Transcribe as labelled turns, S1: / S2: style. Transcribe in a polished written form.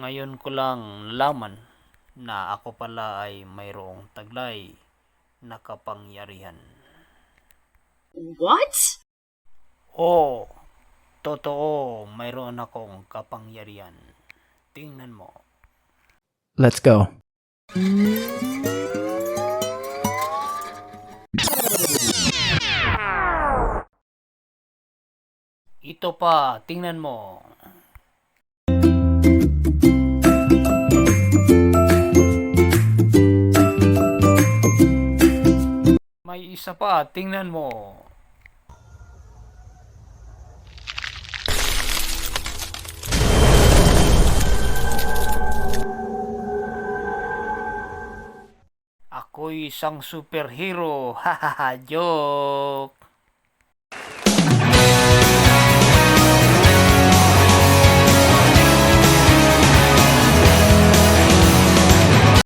S1: Ngayon ko lang nalaman na ako pala ay mayroong taglay na kapangyarihan.
S2: What?
S1: Oo, totoo, mayroon akong kapangyarihan. Tingnan mo.
S3: Let's go.
S1: Ito pa, tingnan mo. May isa pa, tingnan mo. Ako'y isang superhero. Hahaha, joke.